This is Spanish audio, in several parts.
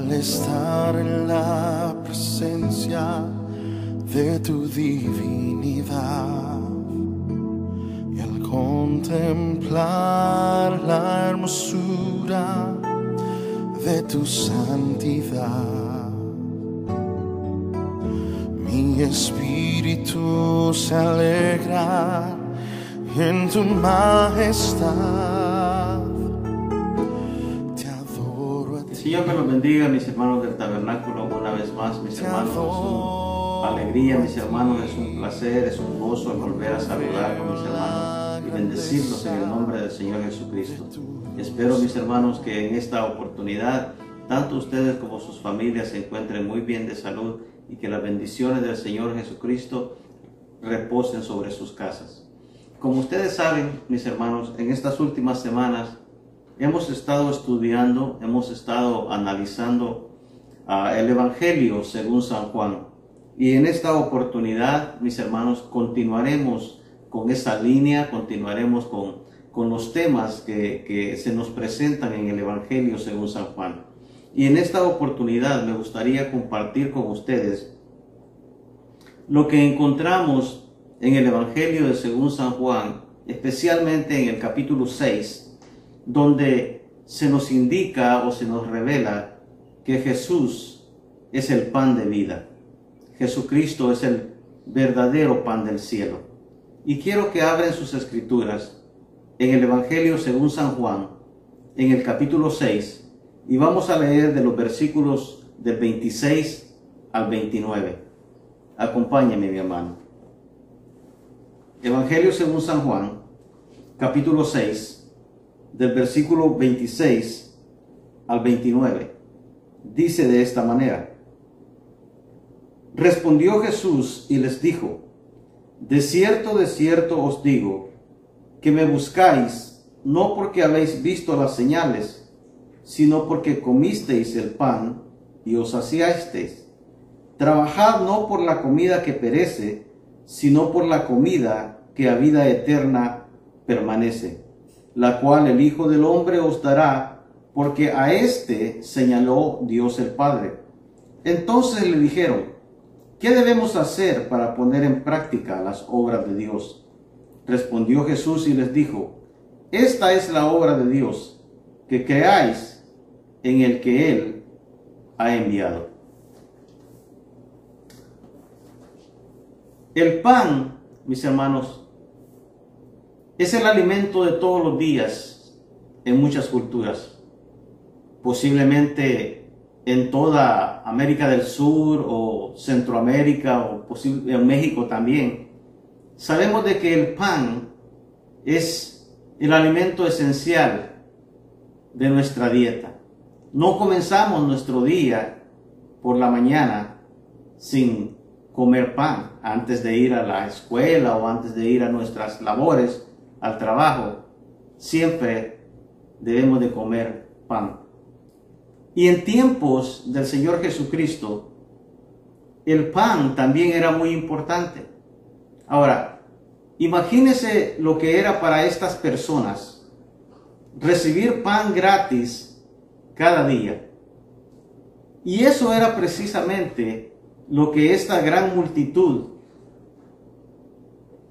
al estar en la presencia de tu divinidad y al contemplar la hermosura de tu santidad, mi espíritu se alegra en tu majestad. Te adoro a ti. Señor, me los bendiga, mis hermanos del tabernáculo, una vez más, mis hermanos. Es una alegría, mis hermanos, es un placer, es un gozo el volver a saludar con mis hermanos y bendecirlos en el nombre del Señor Jesucristo. Espero, mis hermanos, que en esta oportunidad, tanto ustedes como sus familias se encuentren muy bien de salud y que las bendiciones del Señor Jesucristo reposen sobre sus casas. Como ustedes saben, mis hermanos, en estas últimas semanas hemos estado estudiando, hemos estado analizando el Evangelio según San Juan. Y en esta oportunidad, mis hermanos, continuaremos con esa línea, continuaremos con los temas que se nos presentan en el Evangelio según San Juan. Y en esta oportunidad me gustaría compartir con ustedes lo que encontramos en el Evangelio de según San Juan, especialmente en el capítulo 6, donde se nos indica o se nos revela que Jesús es el pan de vida. Jesucristo es el verdadero pan del cielo. Y quiero que abran sus escrituras en el Evangelio según San Juan, en el capítulo 6, y vamos a leer de los versículos del 26 al 29. Acompáñame, mi hermano. Evangelio según San Juan, capítulo 6, del versículo 26 al 29. Dice de esta manera: Respondió Jesús y les dijo: de cierto os digo, que me buscáis, no porque habéis visto las señales, sino porque comisteis el pan y os saciasteis. Trabajad no por la comida que perece, sino por la comida que a vida eterna permanece, la cual el Hijo del Hombre os dará, porque a éste señaló Dios el Padre. Entonces le dijeron: ¿qué debemos hacer para poner en práctica las obras de Dios? Respondió Jesús y les dijo: esta es la obra de Dios, que creáis en el que Él ha enviado. El pan, mis hermanos, es el alimento de todos los días en muchas culturas. Posiblemente en toda América del Sur o Centroamérica o en México también. Sabemos de que el pan es el alimento esencial de nuestra dieta. No comenzamos nuestro día por la mañana sin comer pan antes de ir a la escuela o antes de ir a nuestras labores, al trabajo. Siempre debemos de comer pan. Y en tiempos del Señor Jesucristo, el pan también era muy importante. Ahora, imagínense lo que era para estas personas recibir pan gratis cada día. Y eso era precisamente lo que esta gran multitud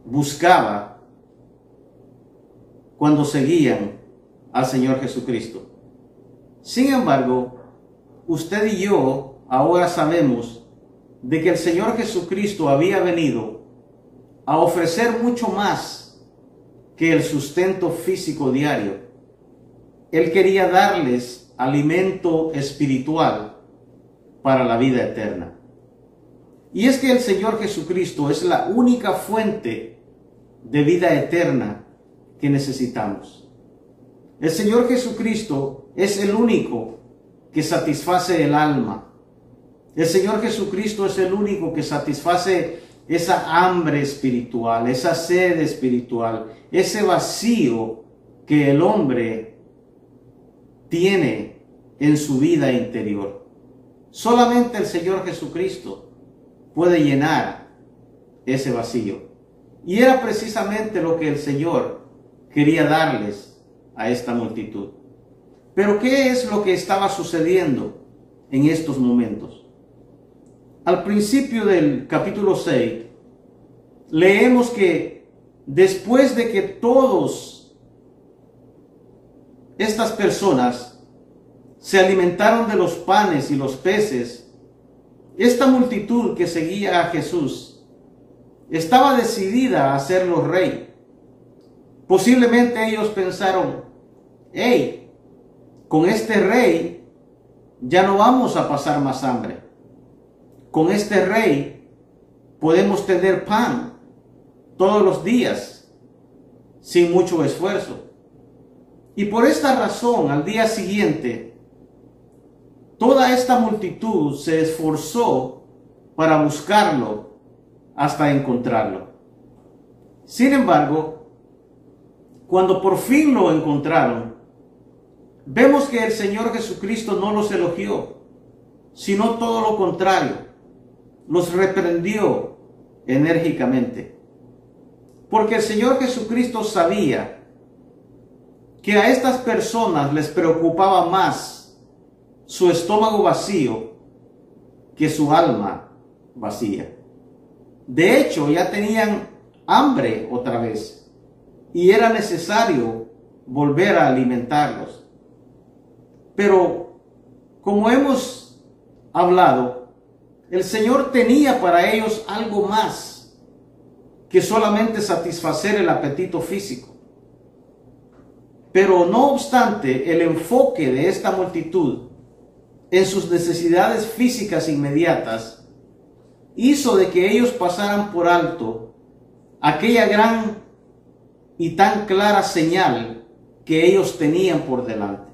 buscaba cuando seguían al Señor Jesucristo. Sin embargo, usted y yo ahora sabemos de que el Señor Jesucristo había venido a ofrecer mucho más que el sustento físico diario. Él quería darles alimento espiritual para la vida eterna. Y es que el Señor Jesucristo es la única fuente de vida eterna que necesitamos. El Señor Jesucristo es el único que satisface el alma. El Señor Jesucristo es el único que satisface esa hambre espiritual, esa sed espiritual, ese vacío que el hombre tiene en su vida interior. Solamente el Señor Jesucristo puede llenar ese vacío. Y era precisamente lo que el Señor quería darles a esta multitud. Pero ¿qué es lo que estaba sucediendo en estos momentos. Al principio del capítulo 6, leemos que después de que todas estas personas se alimentaron de los panes y los peces, esta multitud que seguía a Jesús estaba decidida a hacerlo rey. Posiblemente ellos pensaron, hey, con este rey ya no vamos a pasar más hambre. Con este rey podemos tener pan todos los días sin mucho esfuerzo. Y por esta razón, al día siguiente, toda esta multitud se esforzó para buscarlo hasta encontrarlo. Sin embargo, cuando por fin lo encontraron, vemos que el Señor Jesucristo no los elogió, sino todo lo contrario, los reprendió enérgicamente. Porque el Señor Jesucristo sabía que a estas personas les preocupaba más su estómago vacío que su alma vacía. De hecho, ya tenían hambre otra vez y era necesario volver a alimentarlos. Pero, como hemos hablado, el Señor tenía para ellos algo más que solamente satisfacer el apetito físico. Pero no obstante, el enfoque de esta multitud en sus necesidades físicas inmediatas hizo de que ellos pasaran por alto aquella gran y tan clara señal que ellos tenían por delante.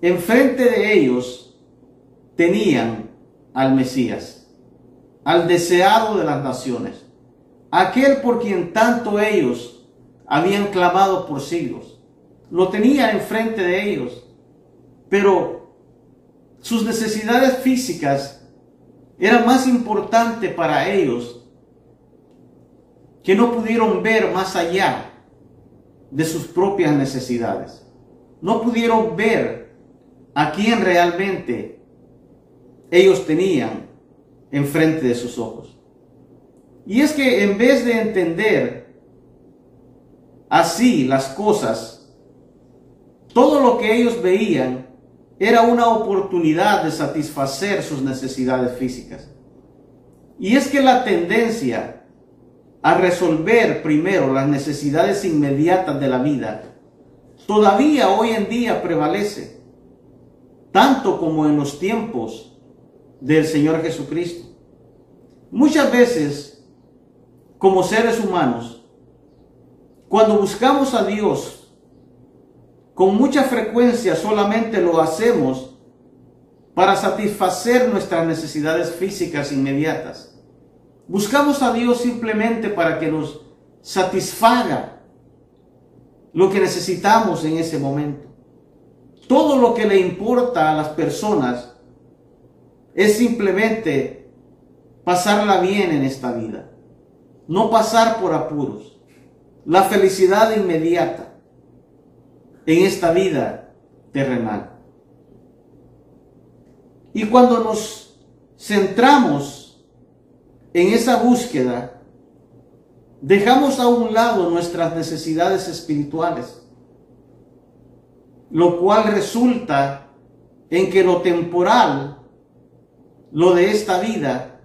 Enfrente de ellos tenían al Mesías, al deseado de las naciones, aquel por quien tanto ellos habían clamado por siglos. Lo tenía enfrente de ellos, pero sus necesidades físicas eran más importantes para ellos, que no pudieron ver más allá de sus propias necesidades. No pudieron ver a quién realmente ellos tenían enfrente de sus ojos. Y es que en vez de entender así las cosas, todo lo que ellos veían era una oportunidad de satisfacer sus necesidades físicas. Y es que la tendencia a resolver primero las necesidades inmediatas de la vida todavía hoy en día prevalece, tanto como en los tiempos del Señor Jesucristo. Muchas veces, como seres humanos, cuando buscamos a Dios, con mucha frecuencia solamente lo hacemos para satisfacer nuestras necesidades físicas inmediatas. Buscamos a Dios simplemente para que nos satisfaga lo que necesitamos en ese momento. Todo lo que le importa a las personas es simplemente pasarla bien en esta vida, no pasar por apuros, la felicidad inmediata en esta vida terrenal. Y cuando nos centramos en esa búsqueda, dejamos a un lado nuestras necesidades espirituales, lo cual resulta en que lo temporal, lo de esta vida,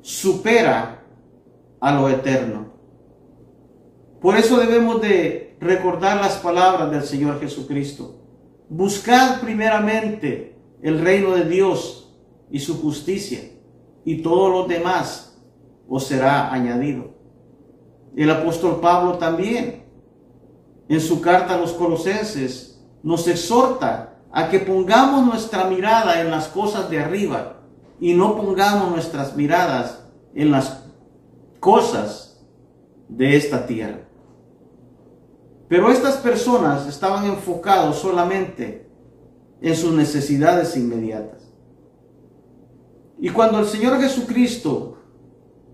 supera a lo eterno. Por eso debemos de recordar las palabras del Señor Jesucristo. Buscad primeramente el reino de Dios y su justicia, y todo lo demás os será añadido. El apóstol Pablo también, en su carta a los Colosenses, nos exhorta a que pongamos nuestra mirada en las cosas de arriba y no pongamos nuestras miradas en las cosas de esta tierra. Pero estas personas estaban enfocados solamente en sus necesidades inmediatas. Y cuando el Señor Jesucristo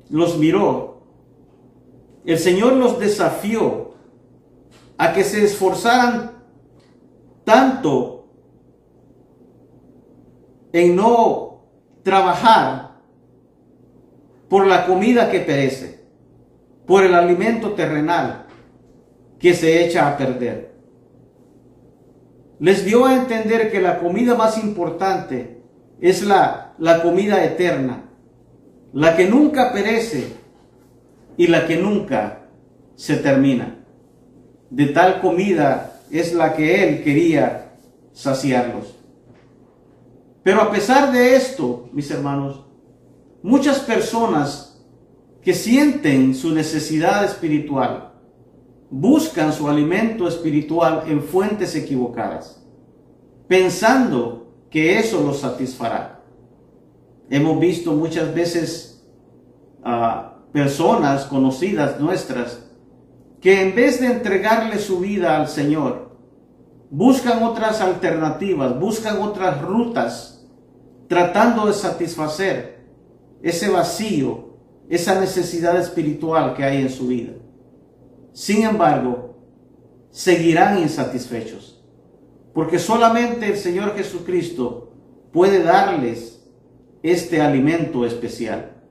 los miró, el Señor los desafió a que se esforzaran tanto en no trabajar por la comida que perece, por el alimento terrenal que se echa a perder. Les dio a entender que la comida más importante es la comida eterna, la que nunca perece y la que nunca se termina. De tal comida es la que Él quería saciarlos. Pero a pesar de esto, mis hermanos, muchas personas que sienten su necesidad espiritual buscan su alimento espiritual en fuentes equivocadas, pensando que eso los satisfará. Hemos visto muchas veces a personas conocidas nuestras que en vez de entregarle su vida al Señor, buscan otras alternativas, buscan otras rutas, tratando de satisfacer ese vacío, esa necesidad espiritual que hay en su vida. Sin embargo, seguirán insatisfechos, porque solamente el Señor Jesucristo puede darles este alimento especial,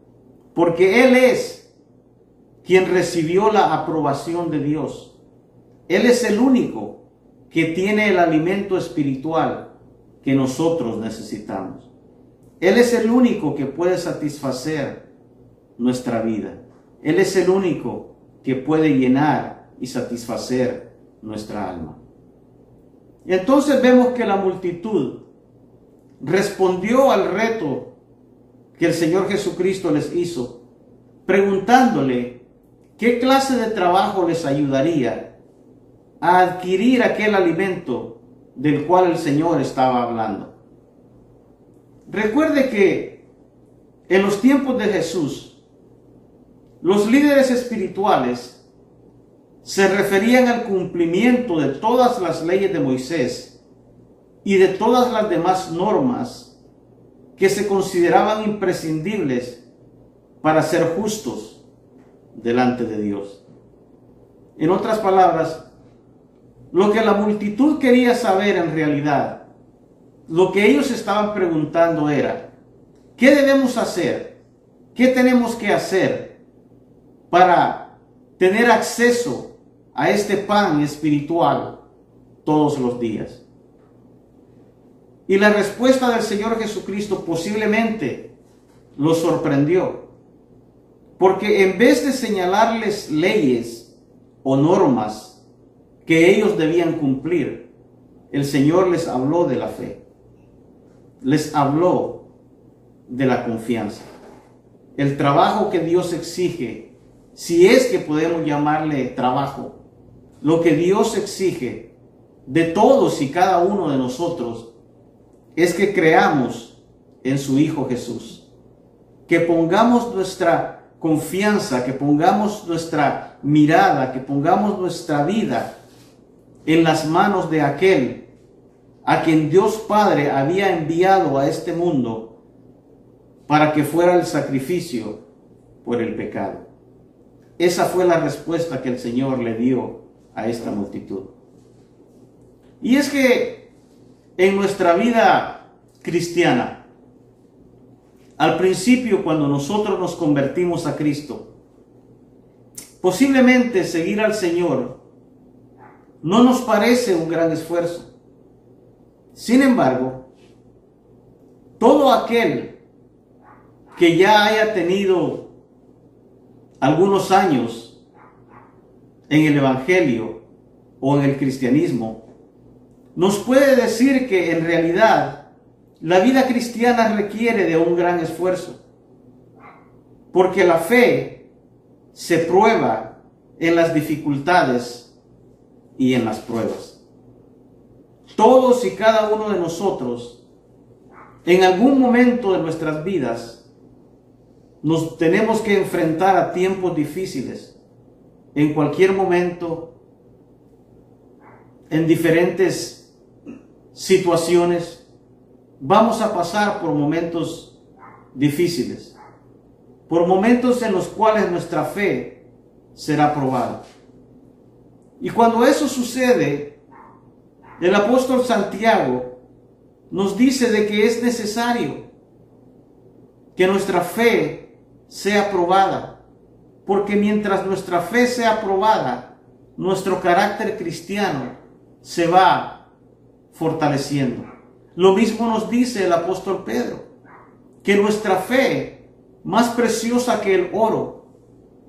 porque Él es quien recibió la aprobación de Dios. Él es el único que tiene el alimento espiritual que nosotros necesitamos. Él es el único que puede satisfacer nuestra vida. Él es el único que puede llenar y satisfacer nuestra alma. Y entonces vemos que la multitud respondió al reto que el Señor Jesucristo les hizo, preguntándole qué clase de trabajo les ayudaría a adquirir aquel alimento del cual el Señor estaba hablando. Recuerde que en los tiempos de Jesús, los líderes espirituales se referían al cumplimiento de todas las leyes de Moisés y de todas las demás normas que se consideraban imprescindibles para ser justos delante de Dios. En otras palabras, lo que la multitud quería saber en realidad, lo que ellos estaban preguntando era, ¿qué debemos hacer? ¿Qué tenemos que hacer para tener acceso a este pan espiritual todos los días? Y la respuesta del Señor Jesucristo posiblemente los sorprendió, porque en vez de señalarles leyes o normas que ellos debían cumplir, el Señor les habló de la fe, les habló de la confianza, el trabajo que Dios exige, si es que podemos llamarle trabajo, lo que Dios exige de todos y cada uno de nosotros es que creamos en su Hijo Jesús, que pongamos nuestra confianza, que pongamos nuestra mirada, que pongamos nuestra vida en las manos de aquel a quien Dios Padre había enviado a este mundo para que fuera el sacrificio por el pecado. Esa fue la respuesta que el Señor le dio a esta multitud. Y es que en nuestra vida cristiana, al principio, cuando nosotros nos convertimos a Cristo, posiblemente seguir al Señor no nos parece un gran esfuerzo. Sin embargo, todo aquel que ya haya tenido algunos años en el Evangelio o en el cristianismo, nos puede decir que en realidad la vida cristiana requiere de un gran esfuerzo, porque la fe se prueba en las dificultades y en las pruebas. Todos y cada uno de nosotros, en algún momento de nuestras vidas, nos tenemos que enfrentar a tiempos difíciles, en cualquier momento, en diferentes situaciones. Vamos a pasar por momentos difíciles, por momentos en los cuales nuestra fe será probada. Y cuando eso sucede, el apóstol Santiago nos dice de que es necesario que nuestra fe sea probada, porque mientras nuestra fe sea probada, nuestro carácter cristiano se va fortaleciendo. Lo mismo nos dice el apóstol Pedro, que nuestra fe, más preciosa que el oro,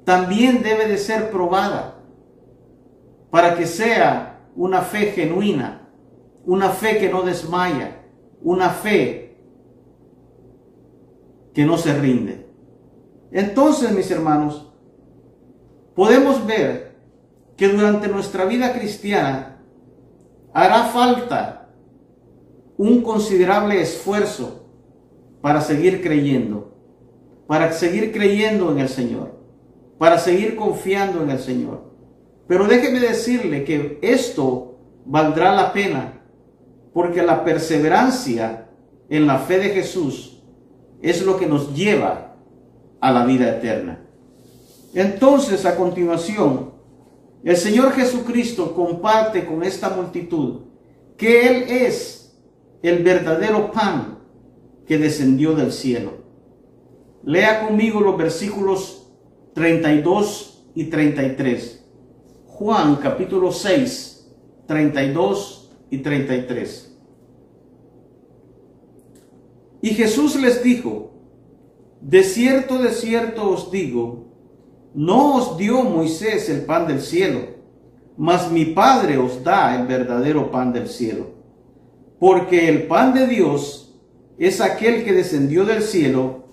también debe de ser probada para que sea una fe genuina, una fe que no desmaya, una fe que no se rinde. Entonces, mis hermanos, podemos ver que durante nuestra vida cristiana hará falta un considerable esfuerzo para seguir creyendo en el Señor, para seguir confiando en el Señor. Pero déjeme decirle que esto valdrá la pena, porque la perseverancia en la fe de Jesús es lo que nos lleva a la vida eterna. Entonces, a continuación, el Señor Jesucristo comparte con esta multitud que Él es el verdadero pan que descendió del cielo. Lea conmigo los versículos 32 y 33. Juan capítulo 6, 32 y 33. Y Jesús les dijo: de cierto os digo, no os dio Moisés el pan del cielo, mas mi Padre os da el verdadero pan del cielo. Porque el pan de Dios es aquel que descendió del cielo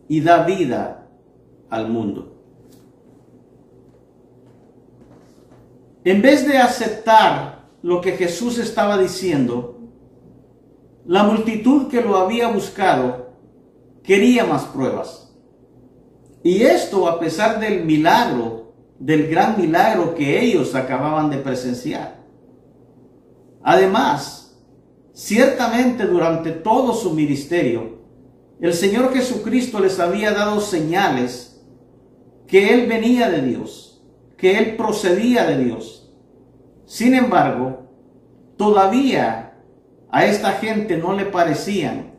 y da vida al mundo. En vez de aceptar lo que Jesús estaba diciendo, la multitud que lo había buscado quería más pruebas. Y esto a pesar del milagro, del gran milagro que ellos acababan de presenciar. Además, ciertamente durante todo su ministerio, el Señor Jesucristo les había dado señales que Él venía de Dios, que Él procedía de Dios. Sin embargo, todavía a esta gente no le parecían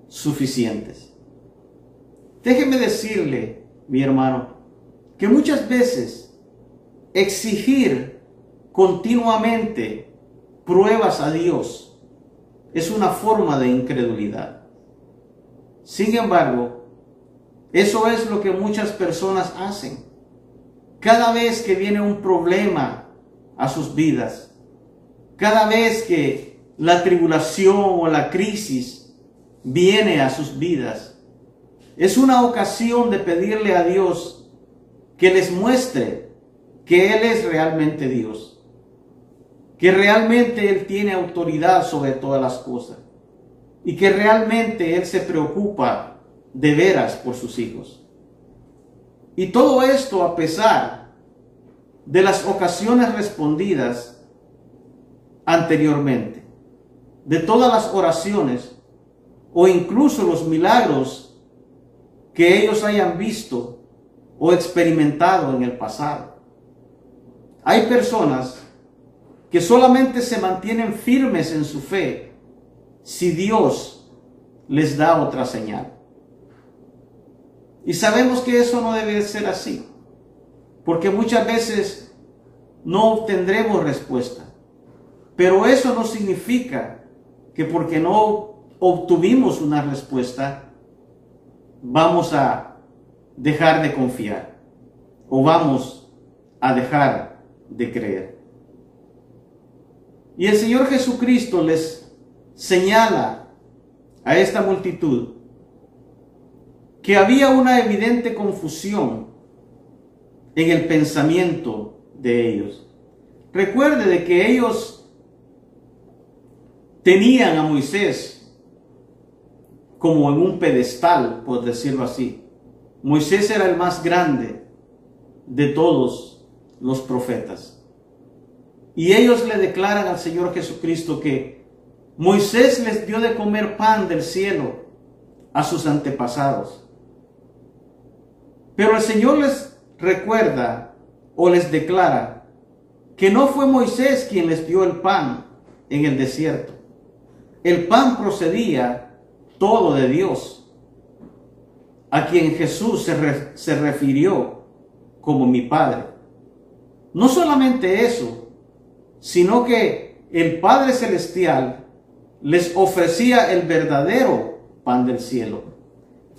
suficientes. Déjeme decirle, mi hermano, que muchas veces exigir continuamente pruebas a Dios es una forma de incredulidad. Sin embargo, eso es lo que muchas personas hacen. Cada vez que viene un problema a sus vidas, cada vez que la tribulación o la crisis viene a sus vidas, es una ocasión de pedirle a Dios que les muestre que Él es realmente Dios, que realmente Él tiene autoridad sobre todas las cosas y que realmente Él se preocupa de veras por sus hijos. Y todo esto a pesar de las ocasiones respondidas anteriormente, de todas las oraciones o incluso los milagros que ellos hayan visto o experimentado en el pasado. Hay personas que solamente se mantienen firmes en su fe si Dios les da otra señal. Y sabemos que eso no debe ser así, porque muchas veces no obtendremos respuesta. Pero eso no significa que porque no obtuvimos una respuesta, vamos a dejar de confiar o vamos a dejar de creer. Y el Señor Jesucristo les señala a esta multitud que había una evidente confusión en el pensamiento de ellos. Recuerde de que ellos tenían a Moisés como en un pedestal, por decirlo así. Moisés era el más grande de todos los profetas. Y ellos le declaran al Señor Jesucristo que Moisés les dio de comer pan del cielo a sus antepasados. Pero el Señor les recuerda o les declara que no fue Moisés quien les dio el pan en el desierto, el pan procedía todo de Dios, a quien Jesús se refirió como mi Padre. No solamente eso, sino que el Padre Celestial les ofrecía el verdadero pan del cielo.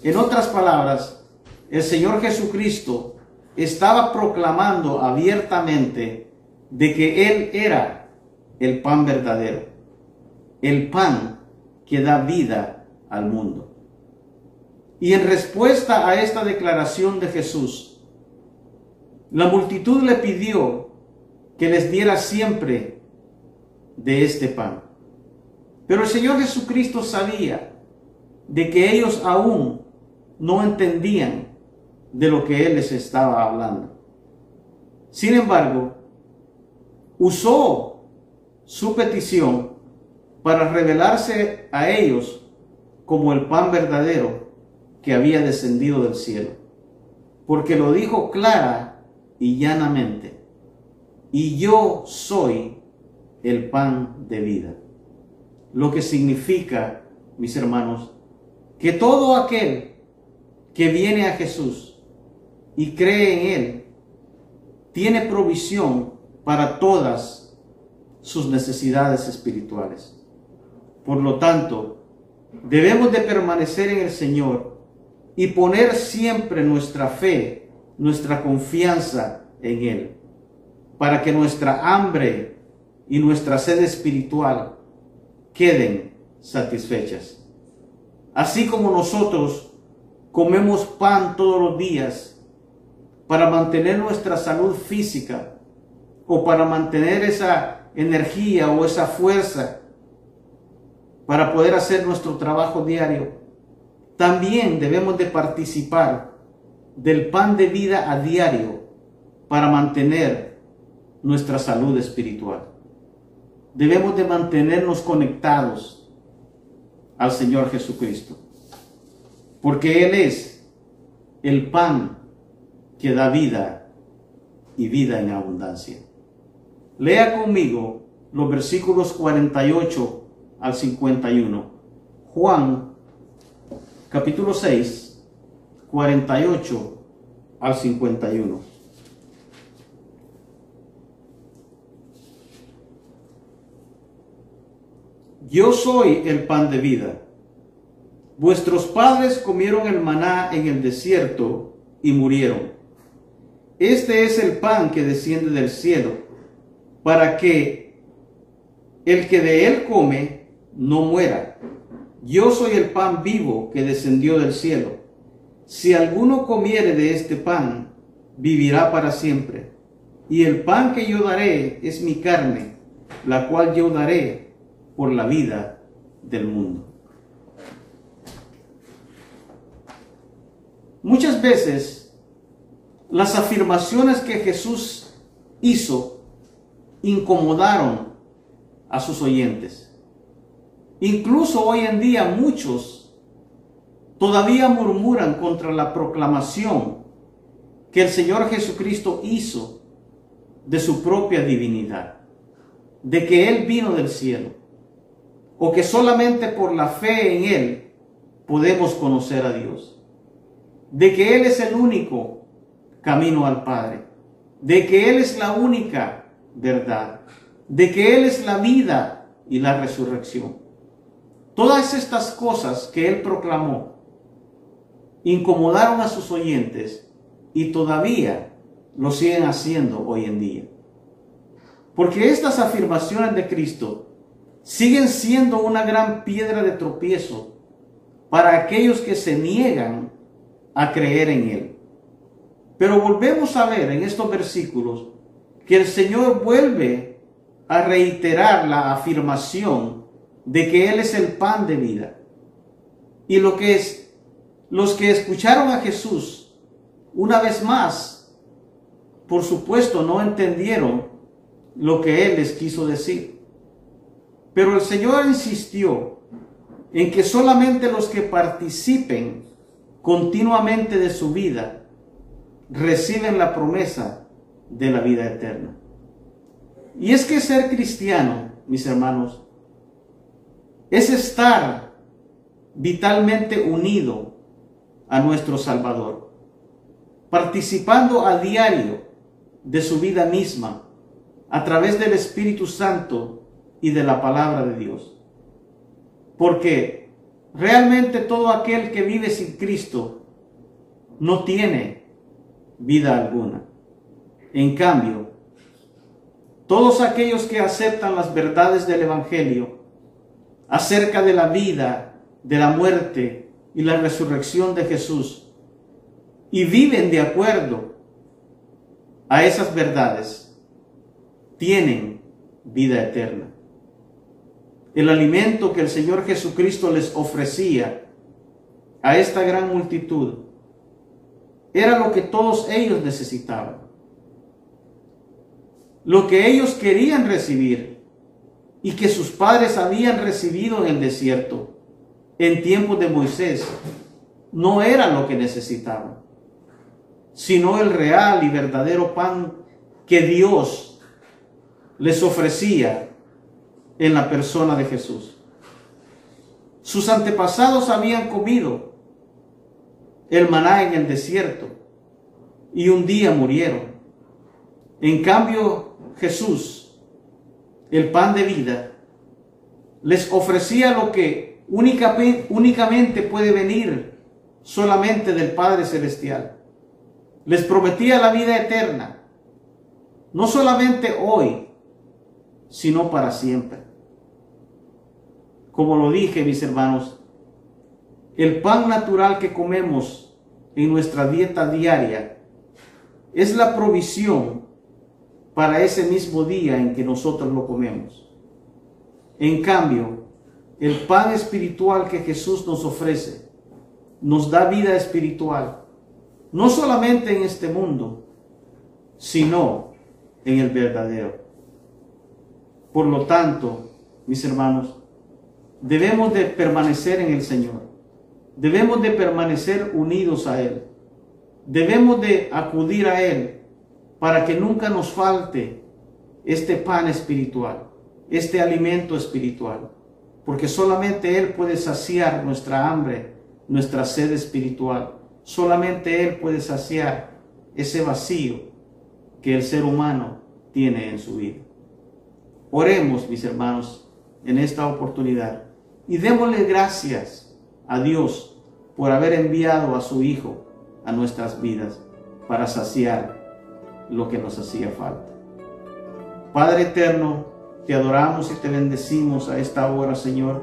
En otras palabras, el Señor Jesucristo estaba proclamando abiertamente de que Él era el pan verdadero, el pan que da vida al mundo. Y en respuesta a esta declaración de Jesús, la multitud le pidió que les diera siempre de este pan. Pero el Señor Jesucristo sabía de que ellos aún no entendían de lo que Él les estaba hablando. Sin embargo, usó su petición para revelarse a ellos como el pan verdadero que había descendido del cielo, porque lo dijo clara y llanamente: y yo soy el pan de vida. Lo que significa, mis hermanos, que todo aquel que viene a Jesús y cree en Él tiene provisión para todas sus necesidades espirituales. Por lo tanto, debemos de permanecer en el Señor y poner siempre nuestra fe, nuestra confianza en Él, para que nuestra hambre y nuestra sed espiritual queden satisfechas. Así como nosotros comemos pan todos los días para mantener nuestra salud física o para mantener esa energía o esa fuerza para poder hacer nuestro trabajo diario, también debemos de participar del pan de vida a diario para mantener nuestra salud espiritual. Debemos de mantenernos conectados al Señor Jesucristo, porque Él es el pan que da vida y vida en abundancia. Lea conmigo los versículos 48 al 51. Juan, capítulo 6, 48 al 51. Yo soy el pan de vida. Vuestros padres comieron el maná en el desierto y murieron. Este es el pan que desciende del cielo, para que el que de él come no muera. Yo soy el pan vivo que descendió del cielo. Si alguno comiere de este pan, vivirá para siempre. Y el pan que yo daré es mi carne, la cual yo daré por la vida del mundo. Muchas veces las afirmaciones que Jesús hizo incomodaron a sus oyentes. Incluso hoy en día muchos todavía murmuran contra la proclamación que el Señor Jesucristo hizo de su propia divinidad, de que Él vino del cielo, o que solamente por la fe en Él podemos conocer a Dios, de que Él es el único camino al Padre, de que Él es la única verdad, de que Él es la vida y la resurrección. Todas estas cosas que Él proclamó incomodaron a sus oyentes y todavía lo siguen haciendo hoy en día. Porque estas afirmaciones de Cristo siguen siendo una gran piedra de tropiezo para aquellos que se niegan a creer en Él. Pero volvemos a ver en estos versículos que el Señor vuelve a reiterar la afirmación de que Él es el pan de vida. Y los que escucharon a Jesús, una vez más, por supuesto, no entendieron lo que Él les quiso decir. Pero el Señor insistió en que solamente los que participen continuamente de su vida reciben la promesa de la vida eterna. Y es que ser cristiano, mis hermanos, es estar vitalmente unido a nuestro Salvador, participando a diario de su vida misma a través del Espíritu Santo y de la palabra de Dios. Porque realmente todo aquel que vive sin Cristo no tiene vida alguna. En cambio, todos aquellos que aceptan las verdades del Evangelio acerca de la vida, de la muerte y la resurrección de Jesús y viven de acuerdo a esas verdades, tienen vida eterna. El alimento que el Señor Jesucristo les ofrecía a esta gran multitud era lo que todos ellos necesitaban, lo que ellos querían recibir y que sus padres habían recibido en el desierto en tiempos de Moisés. No era lo que necesitaban, sino el real y verdadero pan que Dios les ofrecía en la persona de Jesús. Sus antepasados habían comido el maná en el desierto y un día murieron. En cambio, Jesús, el pan de vida, les ofrecía lo que únicamente puede venir solamente del Padre Celestial. Les prometía la vida eterna, no solamente hoy, sino para siempre. Como lo dije, mis hermanos, el pan natural que comemos en nuestra dieta diaria es la provisión para ese mismo día en que nosotros lo comemos. En cambio, el pan espiritual que Jesús nos ofrece nos da vida espiritual, no solamente en este mundo, sino en el verdadero. Por lo tanto, mis hermanos, debemos de permanecer en el Señor. Debemos de permanecer unidos a Él. Debemos de acudir a Él para que nunca nos falte este pan espiritual, este alimento espiritual, porque solamente Él puede saciar nuestra hambre, nuestra sed espiritual. Solamente Él puede saciar ese vacío que el ser humano tiene en su vida. Oremos, mis hermanos, en esta oportunidad y démosle gracias a Dios por haber enviado a su Hijo a nuestras vidas para saciar lo que nos hacía falta. Padre eterno, te adoramos y te bendecimos a esta hora, Señor.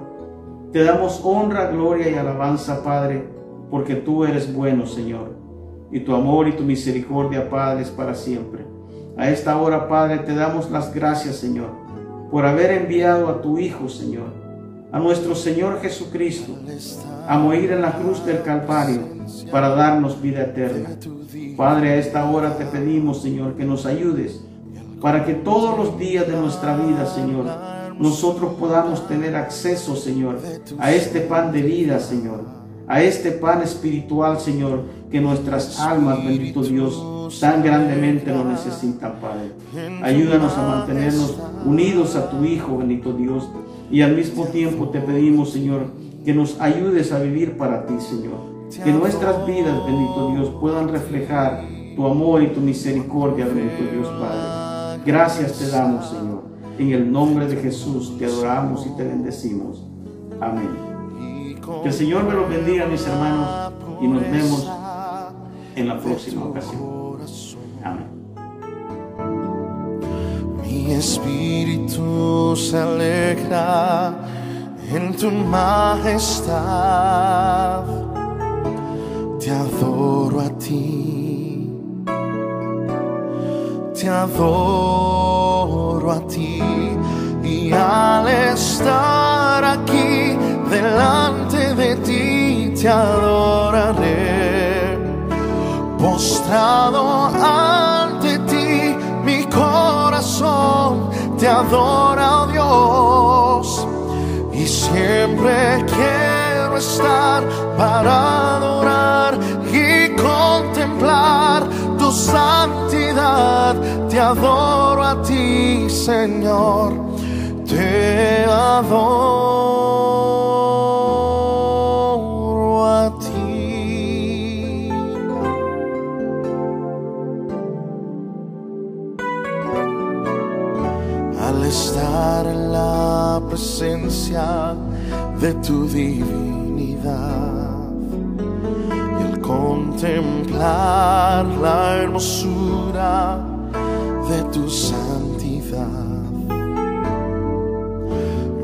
Te damos honra, gloria y alabanza, Padre, porque tú eres bueno, Señor, y tu amor y tu misericordia, Padre, es para siempre. A esta hora, Padre, te damos las gracias, Señor, por haber enviado a tu Hijo, Señor, a nuestro Señor Jesucristo, a morir en la cruz del Calvario para darnos vida eterna. Padre, a esta hora te pedimos, Señor, que nos ayudes para que todos los días de nuestra vida, Señor, nosotros podamos tener acceso, Señor, a este pan de vida, Señor, a este pan espiritual, Señor, que nuestras almas, bendito Dios, tan grandemente lo necesitan, Padre. Ayúdanos a mantenernos unidos a tu Hijo, bendito Dios, y al mismo tiempo te pedimos, Señor, que nos ayudes a vivir para ti, Señor. Que nuestras vidas, bendito Dios, puedan reflejar tu amor y tu misericordia, bendito Dios, Padre. Gracias te damos, Señor. En el nombre de Jesús te adoramos y te bendecimos. Amén. Que el Señor me los bendiga, mis hermanos, y nos vemos en la próxima ocasión. Amén. Mi espíritu se alegra en tu majestad. Te adoro a ti, te adoro a ti, y al estar aquí delante de ti te adoraré. Postrado ante ti mi corazón te adora, oh Dios, y siempre quiero estar para adorar y contemplar tu santidad. Te adoro a ti, Señor. te adoro a ti. Al estar en la presencia de tu divinidad y al contemplar la hermosura de tu santidad,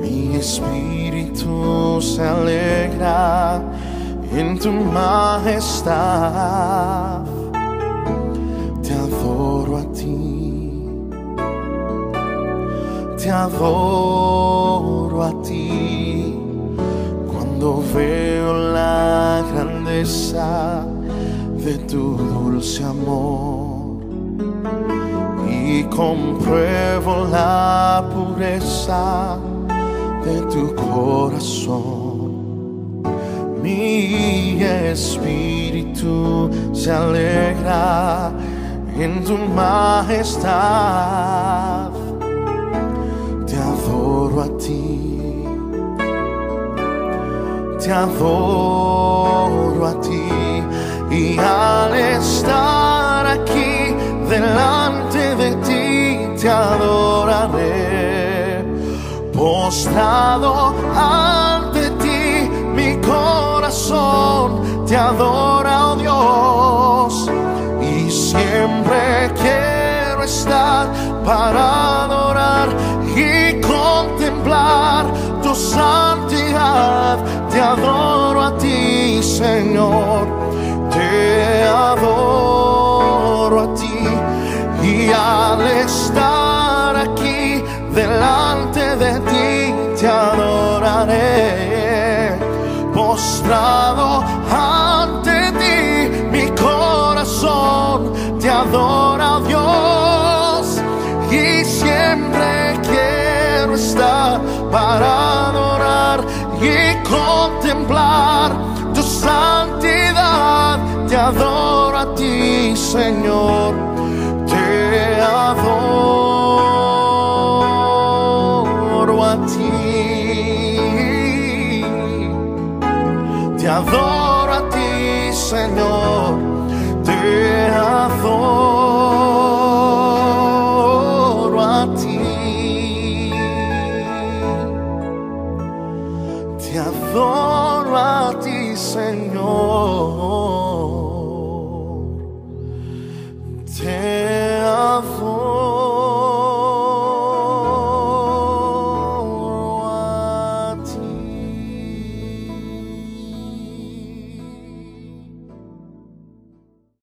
mi espíritu se alegra en tu majestad. Te adoro a ti, te adoro a ti. Cuando veo la grandeza de tu dulce amor y compruebo la pureza de tu corazón, mi espíritu se alegra en tu majestad. Te adoro a ti, te adoro a ti, y al estar aquí delante de ti te adoraré. Postrado ante ti mi corazón te adora, oh Dios, y siempre quiero estar para adorar y contemplar tu santidad. Te adoro a ti, Señor, te adoro a ti, y al estar aquí delante de ti te adoraré. Postrado ante ti mi corazón te adora, Dios, y siempre quiero estar para adorar y contemplar tu santidad. Te adoro a ti, Señor, te adoro a ti, te adoro a ti, Señor, te adoro.